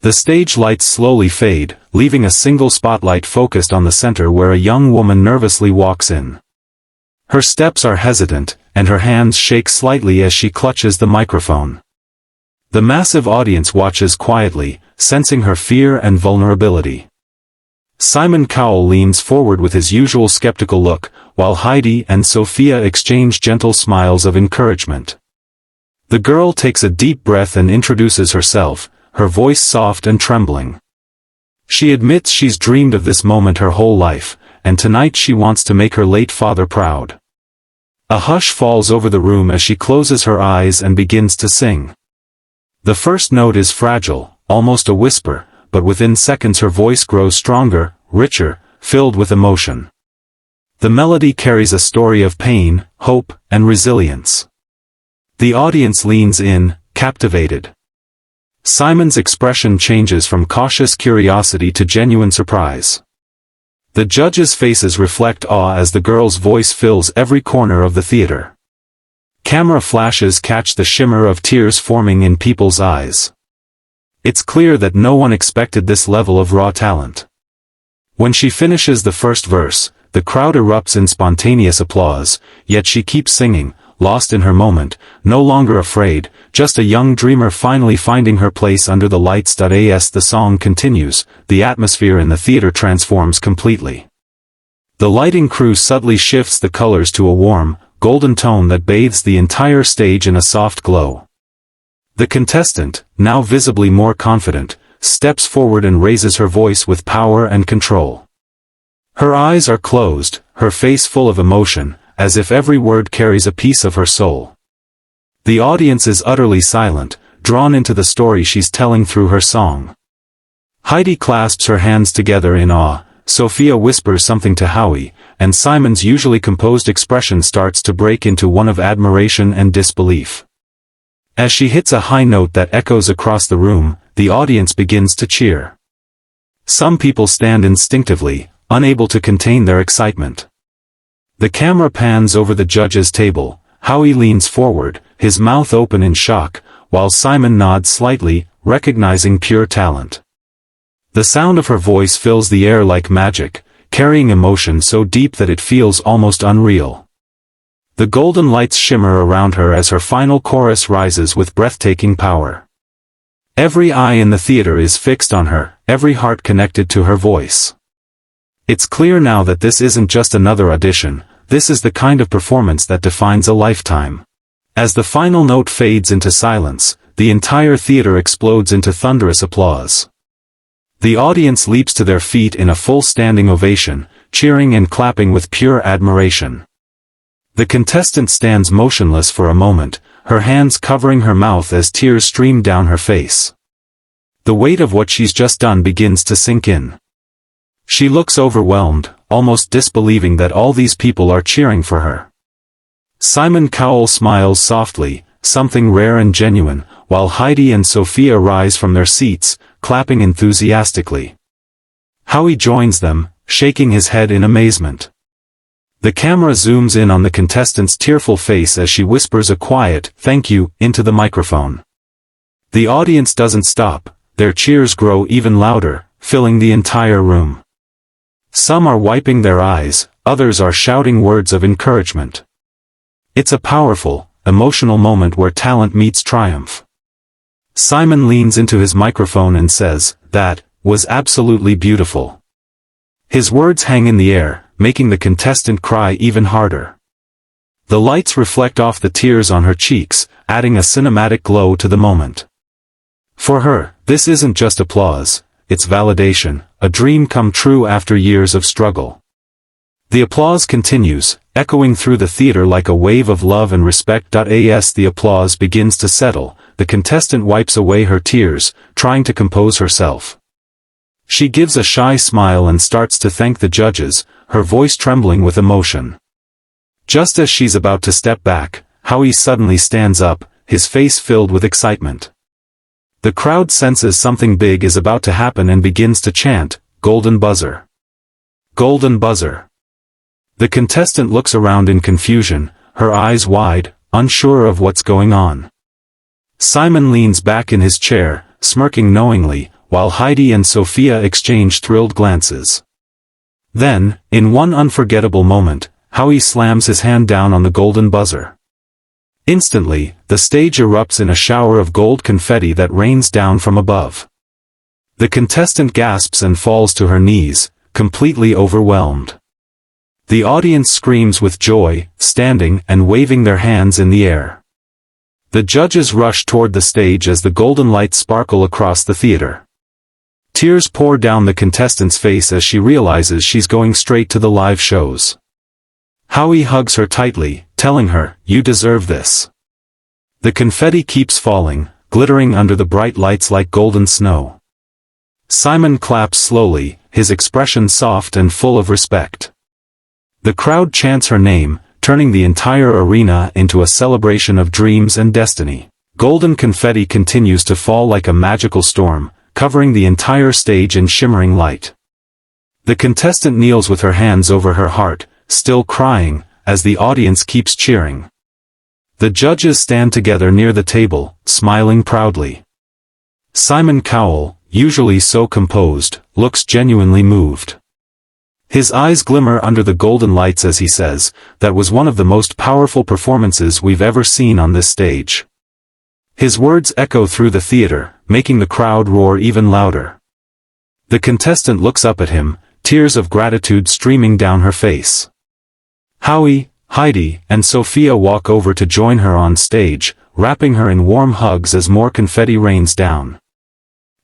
The stage lights slowly fade, leaving a single spotlight focused on the center where a young woman nervously walks in. Her steps are hesitant, and her hands shake slightly as she clutches the microphone. The massive audience watches quietly, sensing her fear and vulnerability. Simon Cowell leans forward with his usual skeptical look, while Heidi and Sofia exchange gentle smiles of encouragement. The girl takes a deep breath and introduces herself, her voice soft and trembling. She admits she's dreamed of this moment her whole life, and tonight she wants to make her late father proud. A hush falls over the room as she closes her eyes and begins to sing. The first note is fragile, almost a whisper, but within seconds her voice grows stronger, richer, filled with emotion. The melody carries a story of pain, hope, and resilience. The audience leans in, captivated. Simon's expression changes from cautious curiosity to genuine surprise. The judges' faces reflect awe as the girl's voice fills every corner of the theater. Camera flashes catch the shimmer of tears forming in people's eyes. It's clear that no one expected this level of raw talent. When she finishes the first verse, the crowd erupts in spontaneous applause, yet she keeps singing, lost in her moment, no longer afraid, just a young dreamer finally finding her place under the lights. As the song continues, the atmosphere in the theater transforms completely. The lighting crew subtly shifts the colors to a warm, golden tone that bathes the entire stage in a soft glow. The contestant, now visibly more confident, steps forward and raises her voice with power and control. Her eyes are closed, her face full of emotion, as if every word carries a piece of her soul. The audience is utterly silent, drawn into the story she's telling through her song. Heidi clasps her hands together in awe, Sofia whispers something to Howie, and Simon's usually composed expression starts to break into one of admiration and disbelief. As she hits a high note that echoes across the room, the audience begins to cheer. Some people stand instinctively, unable to contain their excitement. The camera pans over the judges' table. Howie leans forward, his mouth open in shock, while Simon nods slightly, recognizing pure talent. The sound of her voice fills the air like magic, carrying emotion so deep that it feels almost unreal. The golden lights shimmer around her as her final chorus rises with breathtaking power. Every eye in the theater is fixed on her, every heart connected to her voice. It's clear now that this isn't just another audition, this is the kind of performance that defines a lifetime. As the final note fades into silence, the entire theater explodes into thunderous applause. The audience leaps to their feet in a full standing ovation, cheering and clapping with pure admiration. The contestant stands motionless for a moment, her hands covering her mouth as tears stream down her face. The weight of what she's just done begins to sink in. She looks overwhelmed, almost disbelieving that all these people are cheering for her. Simon Cowell smiles softly, something rare and genuine, while Heidi and Sofia rise from their seats, clapping enthusiastically. Howie joins them, shaking his head in amazement. The camera zooms in on the contestant's tearful face as she whispers a quiet, "Thank you," into the microphone. The audience doesn't stop, their cheers grow even louder, filling the entire room. Some are wiping their eyes, others are shouting words of encouragement. It's a powerful, emotional moment where talent meets triumph. Simon leans into his microphone and says, "That was absolutely beautiful." His words hang in the air, making the contestant cry even harder. The lights reflect off the tears on her cheeks, adding a cinematic glow to the moment. For her, this isn't just applause, it's validation, a dream come true after years of struggle. The applause continues, echoing through the theater like a wave of love and respect. As the applause begins to settle, the contestant wipes away her tears, trying to compose herself. She gives a shy smile and starts to thank the judges, her voice trembling with emotion. Just as she's about to step back, Howie suddenly stands up, his face filled with excitement. The crowd senses something big is about to happen and begins to chant, "Golden buzzer! Golden buzzer!" The contestant looks around in confusion, her eyes wide, unsure of what's going on. Simon leans back in his chair, smirking knowingly, while Heidi and Sofia exchange thrilled glances. Then, in one unforgettable moment, Howie slams his hand down on the golden buzzer. Instantly, the stage erupts in a shower of gold confetti that rains down from above. The contestant gasps and falls to her knees, completely overwhelmed. The audience screams with joy, standing and waving their hands in the air. The judges rush toward the stage as the golden lights sparkle across the theater. Tears pour down the contestant's face as she realizes she's going straight to the live shows. Howie hugs her tightly, telling her, "You deserve this." The confetti keeps falling, glittering under the bright lights like golden snow. Simon claps slowly, his expression soft and full of respect. The crowd chants her name, turning the entire arena into a celebration of dreams and destiny. Golden confetti continues to fall like a magical storm, covering the entire stage in shimmering light. The contestant kneels with her hands over her heart, still crying, as the audience keeps cheering. The judges stand together near the table, smiling proudly. Simon Cowell, usually so composed, looks genuinely moved. His eyes glimmer under the golden lights as he says, "That was one of the most powerful performances we've ever seen on this stage." His words echo through the theater, making the crowd roar even louder. The contestant looks up at him, tears of gratitude streaming down her face. Howie, Heidi, and Sofia walk over to join her on stage, wrapping her in warm hugs as more confetti rains down.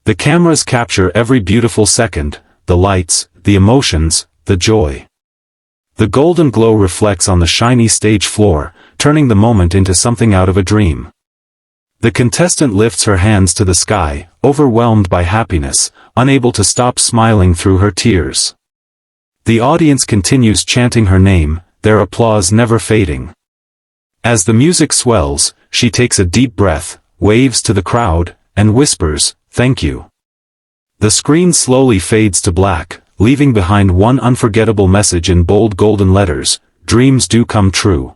The cameras capture every beautiful second, the lights, the emotions, the joy. The golden glow reflects on the shiny stage floor, turning the moment into something out of a dream. The contestant lifts her hands to the sky, overwhelmed by happiness, unable to stop smiling through her tears. The audience continues chanting her name, their applause never fading. As the music swells, she takes a deep breath, waves to the crowd, and whispers, "Thank you." The screen slowly fades to black, leaving behind one unforgettable message in bold golden letters: "Dreams do come true."